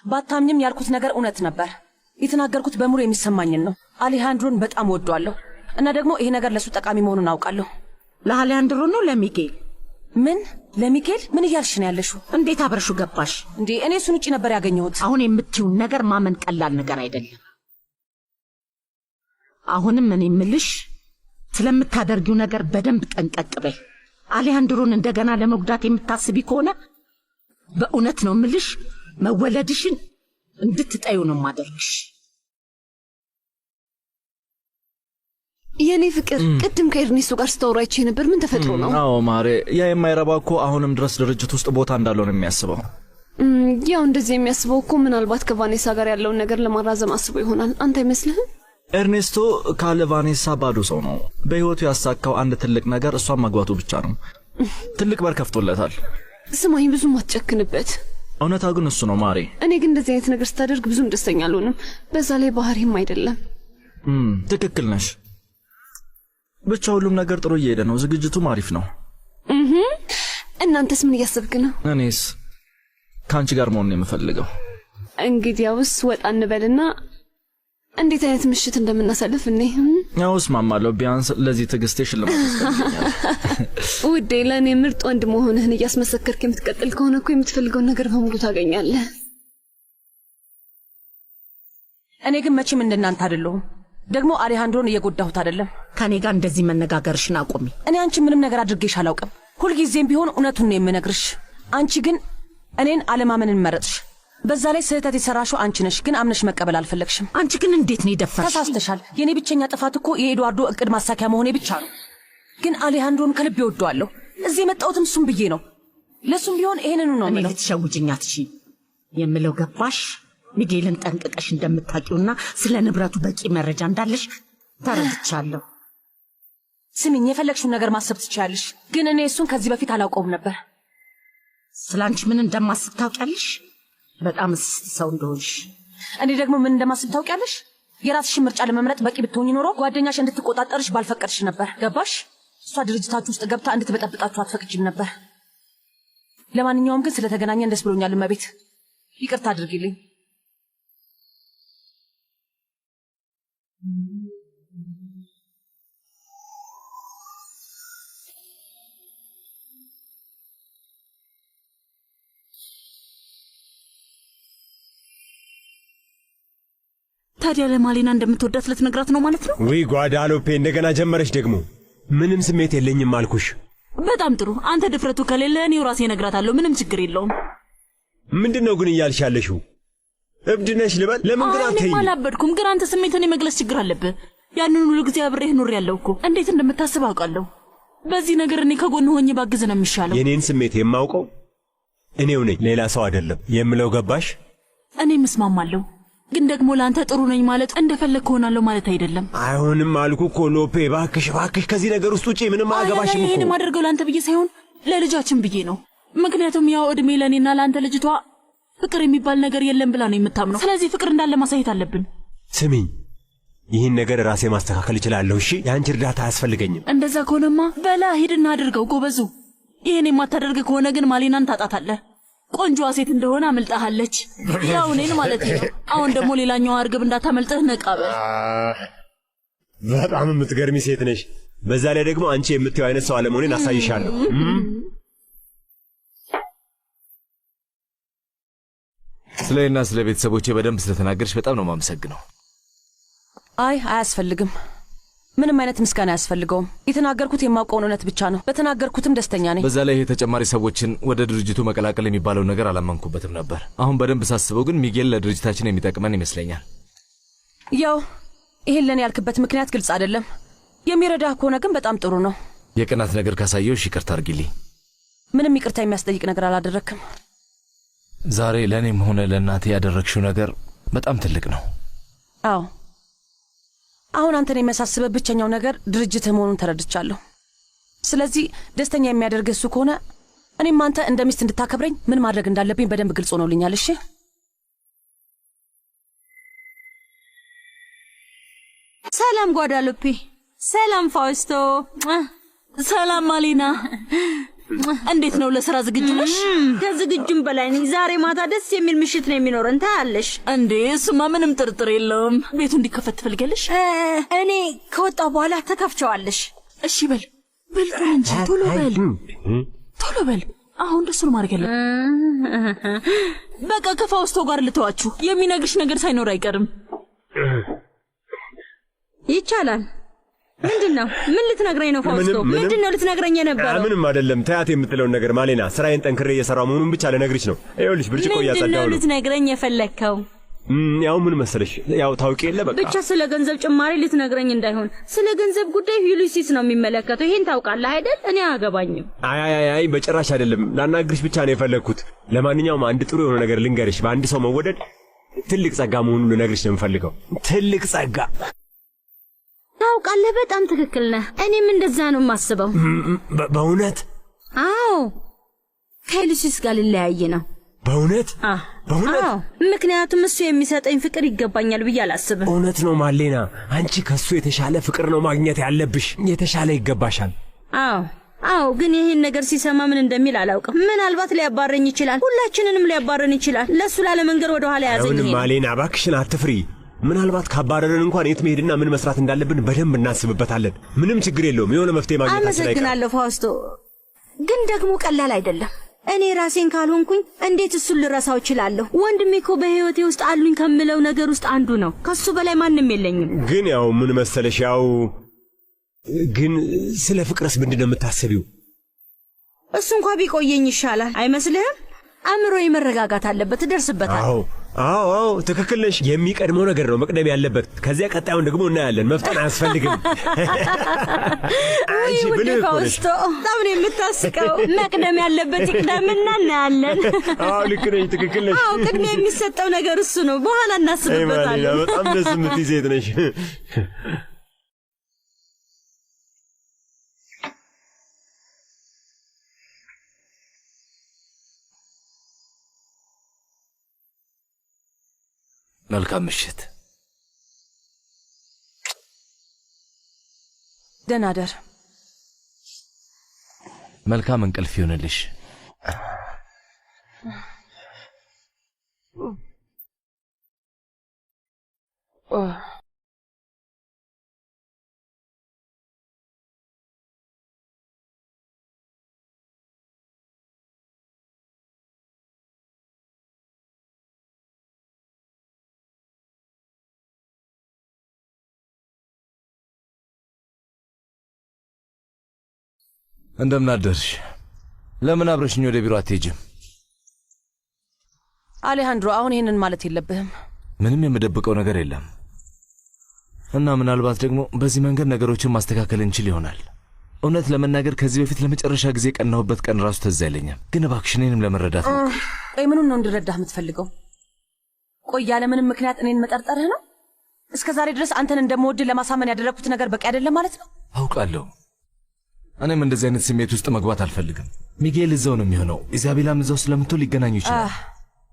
ባታምኝም ያልኩት ነገር እውነት ነበር። የተናገርኩት በሙሉ የሚሰማኝን ነው። አሌሃንድሮን በጣም ወዷለሁ እና ደግሞ ይሄ ነገር ለሱ ጠቃሚ መሆኑን አውቃለሁ። ለአሌሃንድሮ ነው ለሚጌል? ምን ለሚጌል? ምን እያልሽ ነው ያለሽው? እንዴት አብረሹ ገባሽ እንዴ? እኔ እሱን ውጪ ነበር ያገኘሁት። አሁን የምትይውን ነገር ማመን ቀላል ነገር አይደለም። አሁንም እኔ የምልሽ ስለምታደርጊው ነገር በደንብ ጠንቀቅ በይ። አሌሃንድሮን እንደገና ለመጉዳት የምታስቢ ከሆነ በእውነት ነው የምልሽ መወለድሽን እንድትጠዩ ነው ማደርግሽ። የኔ ፍቅር ቅድም ከኤርኔስቶ ጋር ስታወራይቼ ነበር። ምን ተፈጥሮ ነው? አዎ ማሬ፣ ያ የማይረባ እኮ አሁንም ድረስ ድርጅት ውስጥ ቦታ እንዳለው ነው የሚያስበው። ያው እንደዚህ የሚያስበው እኮ ምናልባት ከቫኔሳ ጋር ያለውን ነገር ለማራዘም አስቦ ይሆናል። አንተ አይመስልህም? ኤርኔስቶ ካለ ቫኔሳ ባዶ ሰው ነው። በህይወቱ ያሳካው አንድ ትልቅ ነገር እሷን ማግባቱ ብቻ ነው። ትልቅ በር ከፍቶለታል። ስማኝ፣ ብዙም አትጨክንበት። እውነታ ግን እሱ ነው ማሬ። እኔ ግን እንደዚህ አይነት ነገር ስታደርግ ብዙም ደስተኛ አልሆንም። በዛ ላይ ባህሪም አይደለም። ትክክል ነሽ። ብቻ ሁሉም ነገር ጥሩ እየሄደ ነው። ዝግጅቱም አሪፍ ነው። እናንተስ ምን እያሰብክ ነው? እኔስ ከአንቺ ጋር መሆን ነው የምፈልገው። እንግዲያውስ ወጣ እንበልና እንዴት አይነት ምሽት እንደምናሳልፍ እኔ ያው እስማማለሁ። ቢያንስ ለዚህ ትዕግስቴ ሽልማት ያስፈልገኛል። ውዴ፣ ለእኔ ምርጥ ወንድ መሆንህን እያስመሰከርክ የምትቀጥል ከሆነ እኮ የምትፈልገውን ነገር በሙሉ ታገኛለህ። እኔ ግን መቼም እንደናንተ አይደለሁም። ደግሞ አሌሃንድሮን እየጎዳሁት አይደለም። ከኔ ጋር እንደዚህ መነጋገርሽን አቁሚ። እኔ አንቺ ምንም ነገር አድርጌሽ አላውቅም። ሁልጊዜም ቢሆን እውነቱን ነው የምነግርሽ። አንቺ ግን እኔን አለማመንን መረጥሽ። በዛ ላይ ስህተት የሰራሽው አንቺ ነሽ፣ ግን አምነሽ መቀበል አልፈለግሽም። አንቺ ግን እንዴት ነው የደፈርሽ? ተሳስተሻል። የኔ ብቸኛ ጥፋት እኮ የኤድዋርዶ እቅድ ማሳኪያ መሆኔ ብቻ ነው። ግን አሌሃንድሮን ከልቤ እወደዋለሁ። እዚህ የመጣሁትም እሱም ብዬ ነው። ለሱም ቢሆን ይሄንኑ ነው የምለው። ልትሸውጅኝ አትችይም የምለው ገባሽ? ሚጌልን ጠንቅቀሽ እንደምታውቂውና ስለ ንብረቱ በቂ መረጃ እንዳለሽ ተረድቻለሁ። ስሚኝ፣ የፈለግሽውን ነገር ማሰብ ትችያለሽ፣ ግን እኔ እሱን ከዚህ በፊት አላውቀውም ነበር። ስለ አንቺ ምን እንደማስብ ታውቂያለሽ? በጣም እስስት ሰው እንደሆንሽ። እኔ ደግሞ ምን እንደማስብ ታውቂያለሽ? የራስሽን ምርጫ ለመምረጥ በቂ ብትሆኚ ኖሮ ጓደኛሽ እንድትቆጣጠርሽ ባልፈቀድሽ ነበር። ገባሽ? እሷ ድርጅታችሁ ውስጥ ገብታ እንድትበጠብጣችሁ አትፈቅጂም ነበር። ለማንኛውም ግን ስለተገናኘን ደስ ብሎኛል እመቤት። ይቅርታ አድርጊልኝ። ታዲያ ለማሌና እንደምትወዳት ልትነግራት ነው ማለት ነው? ውይ ጓዳሎፔ፣ እንደገና ጀመረች ደግሞ። ምንም ስሜት የለኝም አልኩሽ። በጣም ጥሩ። አንተ ድፍረቱ ከሌለ እኔው ራሴ እነግራታለሁ። ምንም ችግር የለውም። ምንድነው ግን እያልሽ ያለሽው? እብድ ነሽ ልበል? ለምን ግን አትይኝ? አላበድኩም፣ ግን አንተ ስሜትን የመግለጽ ችግር አለብህ። ያንን ሁሉ ጊዜ አብሬህ ኖሬያለሁ እኮ። እንዴት እንደምታስብ አውቃለሁ። በዚህ ነገር እኔ ከጎን ሆኜ ባግዝ ነው የሚሻለው። የኔን ስሜት የማውቀው እኔው ነኝ፣ ሌላ ሰው አይደለም የምለው። ገባሽ? እኔም እስማማለሁ፣ ግን ደግሞ ለአንተ ጥሩ ነኝ ማለት እንደፈለግ ሆናለሁ ማለት አይደለም። አይሆንም አልኩ እኮ ሎፔ። እባክሽ እባክሽ፣ ከዚህ ነገር ውስጥ ውጪ። ምንም አያገባሽም እኮ። ይሄን የማደርገው ለአንተ ብዬ ሳይሆን ለልጃችን ብዬ ነው። ምክንያቱም ያው እድሜ ለእኔና ለአንተ ልጅቷ ፍቅር የሚባል ነገር የለም ብላ ነው የምታምነው። ስለዚህ ፍቅር እንዳለ ማሳየት አለብን። ስሚኝ፣ ይህን ነገር ራሴ ማስተካከል እችላለሁ። እሺ፣ የአንቺ እርዳታ አያስፈልገኝም። እንደዛ ከሆነማ በላ ሂድና አድርገው ጎበዙ። ይህን የማታደርግ ከሆነ ግን ማሌናን ታጣታለህ። ቆንጆዋ ሴት እንደሆነ አምልጣሃለች፣ ያው እኔን ማለት ነው። አሁን ደግሞ ሌላኛዋ እርግብ እንዳታመልጥህ ነቃበል። በጣም የምትገርሚ ሴት ነሽ። በዛ ላይ ደግሞ አንቺ የምትየው አይነት ሰው አለመሆኔን አሳይሻለሁ። ስለ እኔና ስለ ቤተሰቦቼ በደንብ ስለተናገርሽ በጣም ነው የማመሰግነው። አይ አያስፈልግም። ምንም አይነት ምስጋና አያስፈልገውም። የተናገርኩት የማውቀውን እውነት ብቻ ነው። በተናገርኩትም ደስተኛ ነኝ። በዛ ላይ ይሄ ተጨማሪ ሰዎችን ወደ ድርጅቱ መቀላቀል የሚባለው ነገር አላመንኩበትም ነበር። አሁን በደንብ ሳስበው ግን ሚጌል ለድርጅታችን የሚጠቅመን ይመስለኛል። ያው ይሄን ለኔ ያልክበት ምክንያት ግልጽ አይደለም። የሚረዳህ ከሆነ ግን በጣም ጥሩ ነው። የቅናት ነገር ካሳየውሽ ይቅርታ አድርጊልኝ። ምንም ይቅርታ የሚያስጠይቅ ነገር አላደረክም። ዛሬ ለእኔም ሆነ ለእናቴ ያደረግሽው ነገር በጣም ትልቅ ነው። አዎ፣ አሁን አንተን የሚያሳስበህ ብቸኛው ነገር ድርጅትህ መሆኑን ተረድቻለሁ። ስለዚህ ደስተኛ የሚያደርግህ እሱ ከሆነ እኔም አንተ እንደ ሚስት እንድታከብረኝ ምን ማድረግ እንዳለብኝ በደንብ ግልጽ ሆኖልኛል። እሺ? ሰላም ጓዳሎፔ። ሰላም ፋውስቶ። ሰላም ማሊና። እንዴት ነው? ለስራ ዝግጁ ነሽ? ከዝግጁም በላይ ነኝ። ዛሬ ማታ ደስ የሚል ምሽት ነው የሚኖረን። ታያለሽ እንዴ? እሱማ ምንም ጥርጥር የለውም። ቤቱ እንዲከፈት ትፈልጊያለሽ? እኔ ከወጣ በኋላ ተከፍቸዋለሽ። እሺ በል እንጂ ቶሎ በል። አሁን ደስ ነው ማድረግ ያለብን። በቃ ከፋውስቶ ጋር ልተዋችሁ። የሚነግርሽ ነገር ሳይኖር አይቀርም። ይቻላል። ምንድነው? ምን ልትነግረኝ ነው ፋውስቶ? ምንድነው ልትነግረኝ የነበረው? ምንም አይደለም። ታያት የምትለውን ነገር ማሌና፣ ስራዬን ጠንክሬ እየሰራሁ መሆኑን ብቻ ልነግርሽ ነው። ይኸውልሽ ብርጭቆ እያጸዳሁ ነው። ምንድነው ልትነግረኝ የፈለግከው? ያው ምን መሰለሽ፣ ያው ታውቂ የለ በቃ ብቻ ስለ ገንዘብ ጭማሪ ልትነግረኝ እንዳይሆን። ስለ ገንዘብ ጉዳይ ዩሊሲስ ነው የሚመለከተው። ይሄን ታውቃለህ አይደል? እኔ አያገባኝም። አይ በጭራሽ አይደለም። ላናግርሽ ብቻ ነው የፈለግኩት። ለማንኛውም አንድ ጥሩ የሆነ ነገር ልንገርሽ። በአንድ ሰው መወደድ ትልቅ ጸጋ መሆኑን ልነግርሽ ነው የምፈልገው። ትልቅ ጸጋ። ታውቃለህ፣ በጣም ትክክል ነህ። እኔም እንደዛ ነው የማስበው። በእውነት? አዎ፣ ከዩሊሲስ ጋር ልለያይ ነው። በእውነት? ምክንያቱም እሱ የሚሰጠኝ ፍቅር ይገባኛል ብዬ አላስብም። እውነት ነው ማሌና፣ አንቺ ከሱ የተሻለ ፍቅር ነው ማግኘት ያለብሽ። የተሻለ ይገባሻል። አዎ፣ ግን ይህን ነገር ሲሰማ ምን እንደሚል አላውቅም። ምናልባት ሊያባረኝ ይችላል። ሁላችንንም ሊያባረን ይችላል። ለሱ ላለመንገር ወደ ኋላ ያዘኝ። አይሆንም ማሌና፣ እባክሽን አትፍሪ። ምናልባት ካባረረን እንኳን የት መሄድና ምን መስራት እንዳለብን በደንብ እናስብበታለን። ምንም ችግር የለውም። የሆነ መፍትሄ ማግኘታችን አይቀርም። አመሰግናለሁ ፋውስቶ፣ ግን ደግሞ ቀላል አይደለም። እኔ ራሴን ካልሆንኩኝ እንዴት እሱን ልረሳው እችላለሁ? ወንድሜ እኮ በህይወቴ ውስጥ አሉኝ ከምለው ነገር ውስጥ አንዱ ነው። ከሱ በላይ ማንም የለኝም። ግን ያው ምን መሰለሽ፣ ግን ስለ ፍቅርስ ምንድነው የምታስቢው? እሱ እንኳ ቢቆየኝ ይሻላል አይመስልህም? አእምሮዬ መረጋጋት አለበት። እደርስበታለሁ። አዎ ትክክል ነሽ። የሚቀድመው ነገር ነው መቅደም ያለበት። ከዚያ ቀጣዩን ደግሞ እናያለን። መፍጠን አያስፈልግም። አንቺ ብልህ ፋውስቶ፣ በጣም ነው የምታስቀው። መቅደም ያለበት ይቅደምና እናያለን። ልክ ነሽ፣ ትክክል ነሽ። ቅድሚያ የሚሰጠው ነገር እሱ ነው። በኋላ እናስብበታለን። በጣም ደስ የምትይ ሴት ነሽ። መልካም ምሽት። ደህና ደር። መልካም እንቅልፍ ይሁንልሽ። እንደምን አደርሽ? ለምን አብረሽኝ ወደ ቢሮ አትሄጂም? አሌሃንድሮ፣ አሁን ይሄንን ማለት የለብህም። ምንም የምደብቀው ነገር የለም እና ምናልባት ደግሞ በዚህ መንገድ ነገሮችን ማስተካከል እንችል ይሆናል። እውነት ለመናገር ከዚህ በፊት ለመጨረሻ ጊዜ ቀናሁበት ቀን ራሱ ትዝ አይለኝም። ግን እባክሽ እኔንም ለመረዳት ነው። ቆይ ምኑን ነው እንድረዳህ የምትፈልገው? ቆይ ያለ ምንም ምክንያት እኔን መጠርጠርህ ነው? እስከ ዛሬ ድረስ አንተን እንደምወድህ ለማሳመን ያደረግኩት ነገር በቂ አይደለም ማለት ነው? አውቃለሁ። እኔም እንደዚህ አይነት ስሜት ውስጥ መግባት አልፈልግም። ሚጌል እዛው ነው የሚሆነው፣ ኢዛቤላም እዛው ስለምትሆን ሊገናኙ ይችላል።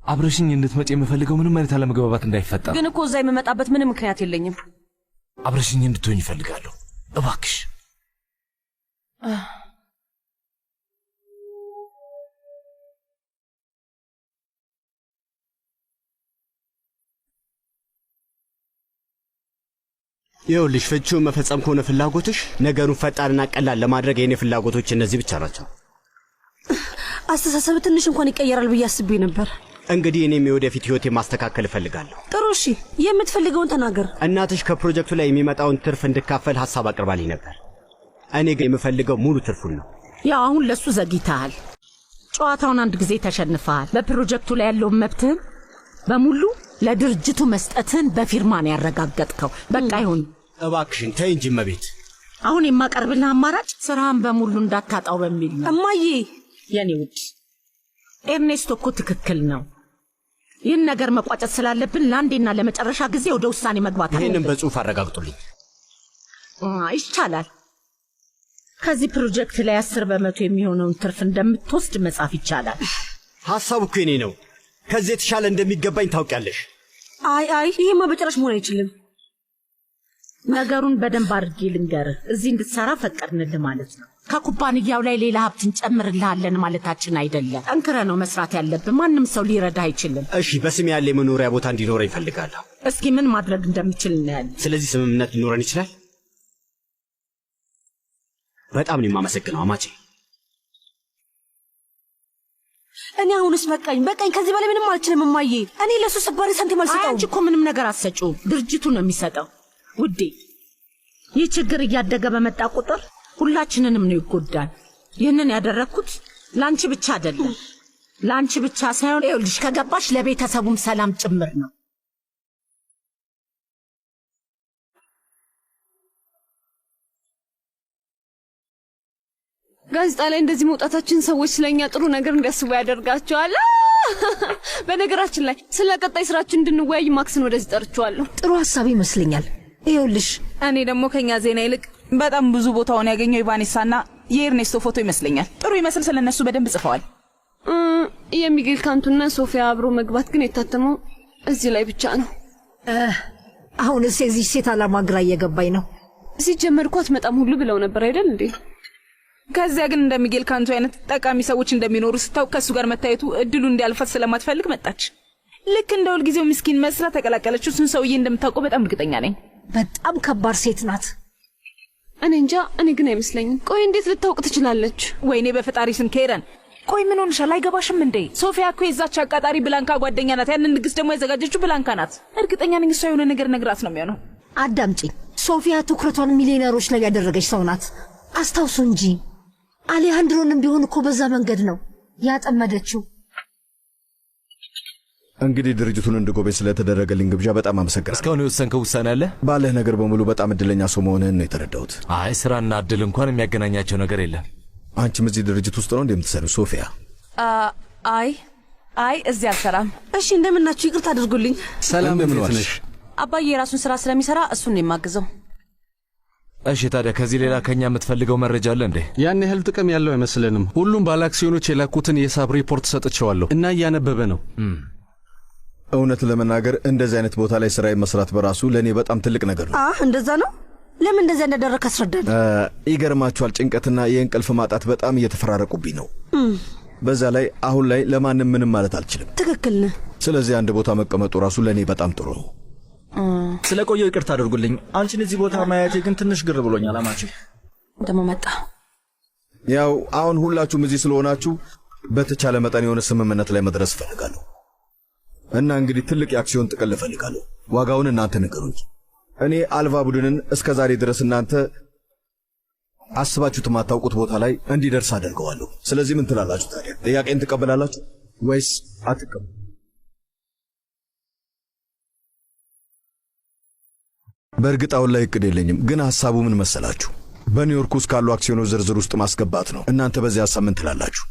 አብረሽኝ እንድትመጪ የምፈልገው ምንም አይነት አለመግባባት እንዳይፈጠር። ግን እኮ እዛ የምመጣበት ምንም ምክንያት የለኝም። አብረሽኝ እንድትሆኝ ይፈልጋለሁ። እባክሽ። ይኸውልሽ ፍቺውን መፈጸም ከሆነ ፍላጎትሽ ነገሩን ፈጣንና ቀላል ለማድረግ የኔ ፍላጎቶች እነዚህ ብቻ ናቸው። አስተሳሰብ ትንሽ እንኳን ይቀየራል ብዬ አስቤ ነበር። እንግዲህ እኔም የወደፊት ህይወቴን ማስተካከል እፈልጋለሁ። ጥሩ፣ እሺ፣ የምትፈልገውን ተናገር። እናትሽ ከፕሮጀክቱ ላይ የሚመጣውን ትርፍ እንድካፈል ሐሳብ አቅርባልኝ ነበር። እኔ ግን የምፈልገው ሙሉ ትርፉን ነው። ያው አሁን ለሱ ዘግይተሃል። ጨዋታውን አንድ ጊዜ ተሸንፈሃል። በፕሮጀክቱ ላይ ያለውን መብትህን በሙሉ ለድርጅቱ መስጠትን በፊርማን ያረጋገጥከው። በቃ ይሁን። እባክሽን ተይ እንጂ እመቤት። አሁን የማቀርብልህ አማራጭ ስራህን በሙሉ እንዳታጣው በሚል ነው። እማዬ፣ የኔ ውድ ኤርኔስቶ እኮ ትክክል ነው። ይህን ነገር መቋጨት ስላለብን ለአንዴና ለመጨረሻ ጊዜ ወደ ውሳኔ መግባት አለብን። ይህንም በጽሁፍ አረጋግጡልኝ። ይቻላል። ከዚህ ፕሮጀክት ላይ 10% የሚሆነውን ትርፍ እንደምትወስድ መጻፍ ይቻላል። ሐሳቡ እኮ የኔ ነው። ከዚህ የተሻለ እንደሚገባኝ ታውቂያለሽ። አይ ይሄማ በጭራሽ መሆን አይችልም። ነገሩን በደንብ አድርጌ ልንገርህ። እዚህ እንድትሰራ ፈቀድንልህ ማለት ነው። ከኩባንያው ላይ ሌላ ሀብት እንጨምርልሃለን ማለታችን አይደለም። ጠንክረህ ነው መስራት ያለብህ። ማንም ሰው ሊረዳ አይችልም። እሺ፣ በስም ያለ የመኖሪያ ቦታ እንዲኖረኝ እፈልጋለሁ። እስኪ ምን ማድረግ እንደምችል እናያለን። ስለዚህ ስምምነት ሊኖረን ይችላል? በጣም ነው የማመሰግነው አማቼ። እኔ አሁንስ በቃኝ። ከዚህ በላይ ምንም አልችልም እማዬ። እኔ ለሱ ስባሪ ሳንቲም አልሰጠውም። አንቺ እኮ ምንም ነገር አትሰጪውም። ድርጅቱ ነው የሚሰጠው ውዴ። ይህ ችግር እያደገ በመጣ ቁጥር ሁላችንንም ነው ይጎዳል። ይህንን ያደረግኩት ለአንቺ ብቻ አይደለም። ለአንቺ ብቻ ሳይሆን ይኸውልሽ፣ ከገባሽ ለቤተሰቡም ሰላም ጭምር ነው። ጋዜጣ ላይ እንደዚህ መውጣታችን ሰዎች ስለኛ ጥሩ ነገር እንዲያስቡ ያደርጋቸዋል። በነገራችን ላይ ስለ ቀጣይ ስራችን እንድንወያይ ማክስን ወደዚህ ጠርቼዋለሁ። ጥሩ ሐሳብ ይመስለኛል። ይኸውልሽ፣ እኔ ደግሞ ከኛ ዜና ይልቅ በጣም ብዙ ቦታውን ያገኘው ኢቫኔሳና የኤርኔስቶ ፎቶ ይመስለኛል። ጥሩ ይመስል ስለነሱ በደንብ ጽፈዋል። የሚጌል ካንቱና ሶፊያ አብሮ መግባት ግን የታተመው እዚህ ላይ ብቻ ነው። አሁንስ የዚህ ሴት ዓላማ ግራ እየገባኝ ነው። ሲጀመር እኮ አትመጣም ሁሉ ብለው ነበር አይደል እንዴ? ከዚያ ግን እንደ ሚጌል ካንቱ አይነት ጠቃሚ ሰዎች እንደሚኖሩ ስታውቅ ከእሱ ጋር መታየቱ እድሉ እንዲያልፋት ስለማትፈልግ መጣች። ልክ እንደ ሁልጊዜው ምስኪን መስላ ተቀላቀለችው። እሱን ሰውዬ እንደምታውቀው በጣም እርግጠኛ ነኝ። በጣም ከባድ ሴት ናት። እኔ እንጃ፣ እኔ ግን አይመስለኝም። ቆይ እንዴት ልታውቅ ትችላለች? ወይኔ በፈጣሪ ስም ኬረን፣ ቆይ ምን ሆንሻል? አይገባሽም እንዴ? ሶፊያ እኮ የዛች አቃጣሪ ብላንካ ጓደኛ ናት። ያንን ንግስ ደግሞ ያዘጋጀችው ብላንካ ናት። እርግጠኛ ነኝ እሷ የሆነ ነገር ነግራት ነው የሚሆነው። አዳምጪኝ፣ ሶፊያ ትኩረቷን ሚሊዮነሮች ላይ ያደረገች ሰው ናት። አስታውሱ እንጂ አሌሃንድሮንም ቢሆን እኮ በዛ መንገድ ነው ያጠመደችው። እንግዲህ ድርጅቱን እንድጎበኝ ስለተደረገልኝ ግብዣ በጣም አመሰግናለሁ። እስካሁን የወሰንከው ውሳኔ አለ? ባለህ ነገር በሙሉ በጣም እድለኛ ሰው መሆንህን ነው የተረዳሁት። አይ ስራና እድል እንኳን የሚያገናኛቸው ነገር የለም። አንቺም እዚህ ድርጅት ውስጥ ነው እንደምትሰሪው ሶፊያ? አይ እዚህ አልሰራም። እሺ፣ እንደምናችሁ? ይቅርታ አድርጉልኝ። ሰላም፣ እንደምን ዋልሽ? አባዬ የራሱን ስራ ስለሚሰራ እሱን ነው የማግዘው። እሺ፣ ታዲያ ከዚህ ሌላ ከኛ የምትፈልገው መረጃ አለ እንዴ? ያን ያህል ጥቅም ያለው አይመስልንም። ሁሉም ባለ አክሲዮኖች የላኩትን የሂሳብ ሪፖርት ሰጥቼዋለሁ እና እያነበበ ነው። እውነት ለመናገር እንደዚህ አይነት ቦታ ላይ ስራ መስራት በራሱ ለእኔ በጣም ትልቅ ነገር ነው። እንደዛ ነው? ለምን እንደዛ እንዳደረክ አስረዳኝ። ይገርማችኋል፣ ጭንቀትና የእንቅልፍ ማጣት በጣም እየተፈራረቁብኝ ነው። በዛ ላይ አሁን ላይ ለማንም ምንም ማለት አልችልም። ትክክል ነህ። ስለዚህ አንድ ቦታ መቀመጡ ራሱ ለእኔ በጣም ጥሩ ነው። ስለ ቆየው ይቅርታ አድርጉልኝ። አንቺን እዚህ ቦታ ማየቴ ግን ትንሽ ግር ብሎኛል። አማቼ ደሞ መጣ። ያው አሁን ሁላችሁም እዚህ ስለሆናችሁ በተቻለ መጠን የሆነ ስምምነት ላይ መድረስ እፈልጋለሁ እና እንግዲህ ትልቅ የአክሲዮን ጥቅል እፈልጋለሁ። ዋጋውን እናንተ ንገሩኝ። እኔ አልቫ ቡድንን እስከ ዛሬ ድረስ እናንተ አስባችሁት የማታውቁት ቦታ ላይ እንዲደርስ አደርገዋለሁ። ስለዚህ ምን ትላላችሁ ታዲያ? ጥያቄን ትቀበላላችሁ ወይስ አትቀበሉ? በእርግጥ አሁን ላይ እቅድ የለኝም፣ ግን ሐሳቡ ምን መሰላችሁ? በኒውዮርክ ውስጥ ካሉ አክሲዮኖች ዝርዝር ውስጥ ማስገባት ነው። እናንተ በዚህ ሐሳብ ምን ትላላችሁ?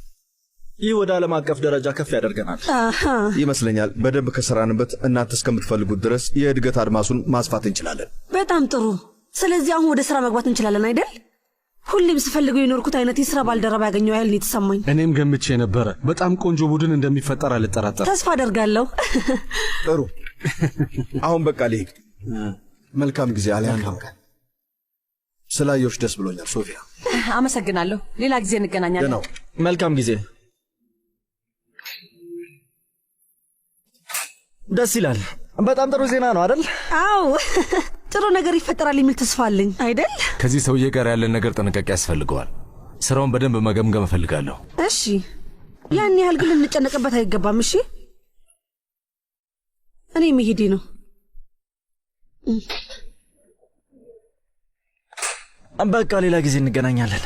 ይህ ወደ ዓለም አቀፍ ደረጃ ከፍ ያደርገናል ይመስለኛል። በደንብ ከሰራንበት እናንተ እስከምትፈልጉት ድረስ የእድገት አድማሱን ማስፋት እንችላለን። በጣም ጥሩ። ስለዚህ አሁን ወደ ስራ መግባት እንችላለን አይደል? ሁሌም ስፈልገው የኖርኩት አይነት የሥራ ባልደረባ ያገኘው ያህል ነው የተሰማኝ። እኔም ገምቼ ነበረ። በጣም ቆንጆ ቡድን እንደሚፈጠር አልጠራጠርም። ተስፋ አደርጋለሁ። ጥሩ። አሁን በቃ ልሂድ። መልካም ጊዜ አሊያንድሮ። ስላየሁሽ ደስ ብሎኛል ሶፊያ። አመሰግናለሁ። ሌላ ጊዜ እንገናኛለን። ደህና መልካም ጊዜ። ደስ ይላል። በጣም ጥሩ ዜና ነው አይደል? አዎ፣ ጥሩ ነገር ይፈጠራል የሚል ተስፋ አለኝ አይደል? ከዚህ ሰውዬ ጋር ያለን ነገር ጥንቃቄ ያስፈልገዋል። ስራውን በደንብ መገምገም እፈልጋለሁ። እሺ፣ ያን ያህል ግን ልንጨነቅበት አይገባም። እሺ፣ እኔ መሄዴ ነው። በቃ ሌላ ጊዜ እንገናኛለን።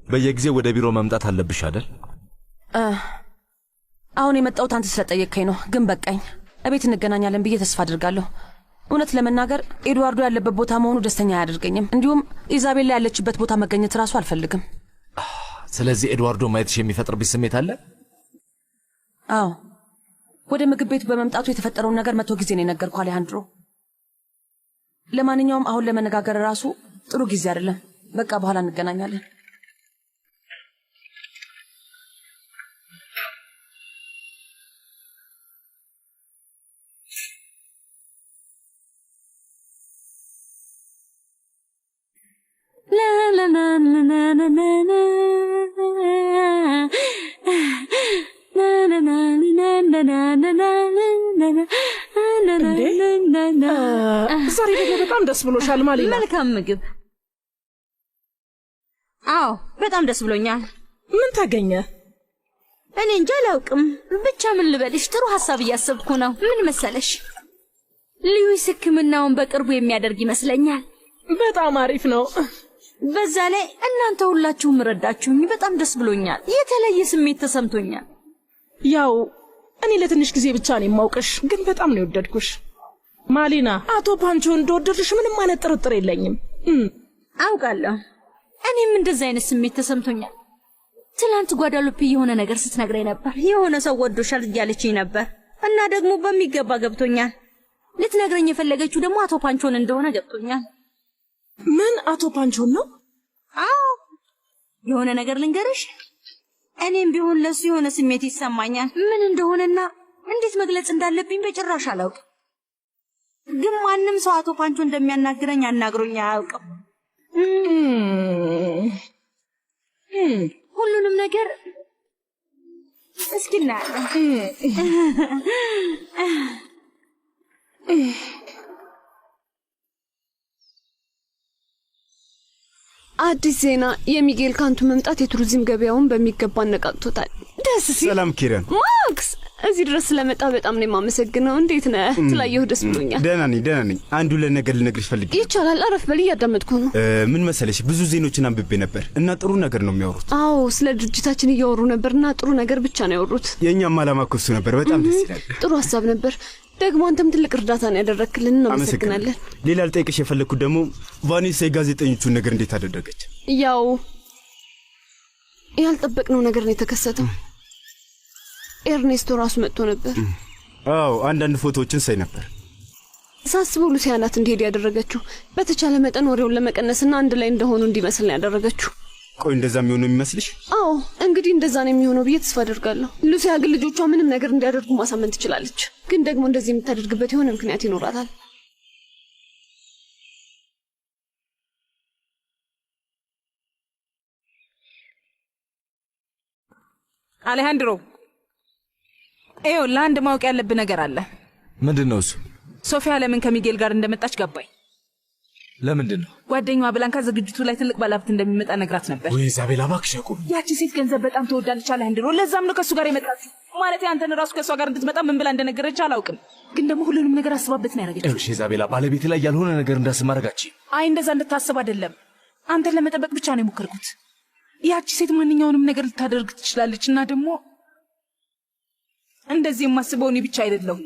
በየጊዜው ወደ ቢሮ መምጣት አለብሽ አይደል? አሁን የመጣሁት አንተ ስለጠየቅከኝ ነው። ግን በቃኝ። እቤት እንገናኛለን ብዬ ተስፋ አድርጋለሁ። እውነት ለመናገር ኤድዋርዶ ያለበት ቦታ መሆኑ ደስተኛ አያደርገኝም። እንዲሁም ኢዛቤላ ያለችበት ቦታ መገኘት ራሱ አልፈልግም። ስለዚህ ኤድዋርዶ ማየትሽ የሚፈጥርብሽ ስሜት አለ? አዎ፣ ወደ ምግብ ቤቱ በመምጣቱ የተፈጠረውን ነገር 100 ጊዜ ነው የነገርኩ አሌሃንድሮ። ለማንኛውም አሁን ለመነጋገር ራሱ ጥሩ ጊዜ አይደለም። በቃ በኋላ እንገናኛለን። ዛሬ ደግሞ በጣም ደስ ብሎሻል ማሊና። መልካም ምግብ። አዎ በጣም ደስ ብሎኛል። ምን ታገኘ? እኔ እንጃ አላውቅም። ብቻ ምን ልበልሽ፣ ጥሩ ሐሳብ እያሰብኩ ነው። ምን መሰለሽ፣ ሉዊስ ሕክምናውን በቅርቡ የሚያደርግ ይመስለኛል። በጣም አሪፍ ነው። በዛ ላይ እናንተ ሁላችሁም ረዳችሁኝ። በጣም ደስ ብሎኛል። የተለየ ስሜት ተሰምቶኛል። ያው እኔ ለትንሽ ጊዜ ብቻ ነው የማውቅሽ፣ ግን በጣም ነው የወደድኩሽ ማሊና። አቶ ፓንቾ እንደወደድሽ ምንም አይነት ጥርጥር የለኝም። አውቃለሁ። እኔም እንደዛ አይነት ስሜት ተሰምቶኛል። ትላንት ጓዳሉፒ የሆነ ነገር ስትነግረኝ ነበር። የሆነ ሰው ወዶሻል እያለችኝ ነበር እና ደግሞ በሚገባ ገብቶኛል። ልትነግረኝ የፈለገችው ደግሞ አቶ ፓንቾን እንደሆነ ገብቶኛል። ምን አቶ ፓንቾን ነው? አዎ የሆነ ነገር ልንገርሽ፣ እኔም ቢሆን ለሱ የሆነ ስሜት ይሰማኛል። ምን እንደሆነና እንዴት መግለጽ እንዳለብኝ በጭራሽ አላውቅም። ግን ማንም ሰው አቶ ፓንቾ እንደሚያናግረኝ አናግሮኝ አያውቅም። ሁሉንም ነገር እስኪ እናያለን። አዲስ ዜና፣ የሚጌል ካንቱ መምጣት የቱሪዝም ገበያውን በሚገባ አነቃቅቶታል። ደስ ሲል። ሰላም ኪረን። ማክስ፣ እዚህ ድረስ ስለመጣ በጣም ነው የማመሰግነው። እንዴት ነህ? ስላየሁ ደስ ብሎኛል። ደህና ነኝ። አንዱ ለነገር ልነግርሽ ፈልጌ። ይቻላል፣ አረፍ በል፣ እያዳመጥኩ ነው። ምን መሰለሽ፣ ብዙ ዜኖችን አንብቤ ነበር እና ጥሩ ነገር ነው የሚያወሩት። አዎ፣ ስለ ድርጅታችን እያወሩ ነበርና ጥሩ ነገር ብቻ ነው ያወሩት። የእኛም ዓላማ እኮ እሱ ነበር። በጣም ደስ ይላል። ጥሩ ሀሳብ ነበር። ደግሞ አንተም ትልቅ እርዳታ ነው ያደረክልን። እናመሰግናለን። ሌላ ልጠይቅሽ የፈለግኩት ደግሞ ቫኔሳ የጋዜጠኞቹን ነገር እንዴት አደረገች? ያው ያልጠበቅነው ነገር ነው የተከሰተው። ኤርኔስቶ ራሱ መጥቶ ነበር። አዎ አንዳንድ ፎቶዎችን ሳይ ነበር። ሳስበው ሉሲያ ናት እንዲሄድ ያደረገችው። በተቻለ መጠን ወሬውን ለመቀነስና አንድ ላይ እንደሆኑ እንዲመስል ነው ያደረገችው። ቆይ እንደዛ የሚሆነው የሚመስልሽ? አዎ እንግዲህ እንደዛ ነው የሚሆነው ብዬ ተስፋ አደርጋለሁ። ሉሲያ ግን ልጆቿ ምንም ነገር እንዲያደርጉ ማሳመን ትችላለች። ግን ደግሞ እንደዚህ የምታደርግበት የሆነ ምክንያት ይኖራታል። አሌሃንድሮ፣ ይኸውልህ አንድ ማወቅ ያለብህ ነገር አለ። ምንድን ነው እሱ? ሶፊያ ለምን ከሚጌል ጋር እንደመጣች ገባኝ። ለምንድን ነው? ጓደኛዋ ብላንካ ዝግጅቱ ላይ ትልቅ ባለሀብት እንደሚመጣ ነግራት ነበር። ወይ ኢዛቤላ እባክሽ አቁም። ያቺ ሴት ገንዘብ በጣም ትወዳለች አሌሃንድሮ። ለዛም ነው ከእሱ ጋር የመጣችው። ማለት አንተን ራሱ ከእሷ ጋር እንድትመጣ ምን ብላ እንደነገረች አላውቅም፣ ግን ደግሞ ሁሉንም ነገር አስባበት ነው ያደረገችው። እሺ ኢዛቤላ፣ ባለቤት ላይ ያልሆነ ነገር እንዳስብ ማድረጋች። አይ እንደዛ እንድታስብ አይደለም፣ አንተን ለመጠበቅ ብቻ ነው የሞከርኩት። ያቺ ሴት ማንኛውንም ነገር ልታደርግ ትችላለች እና ደግሞ እንደዚህ የማስበው እኔ ብቻ አይደለሁም።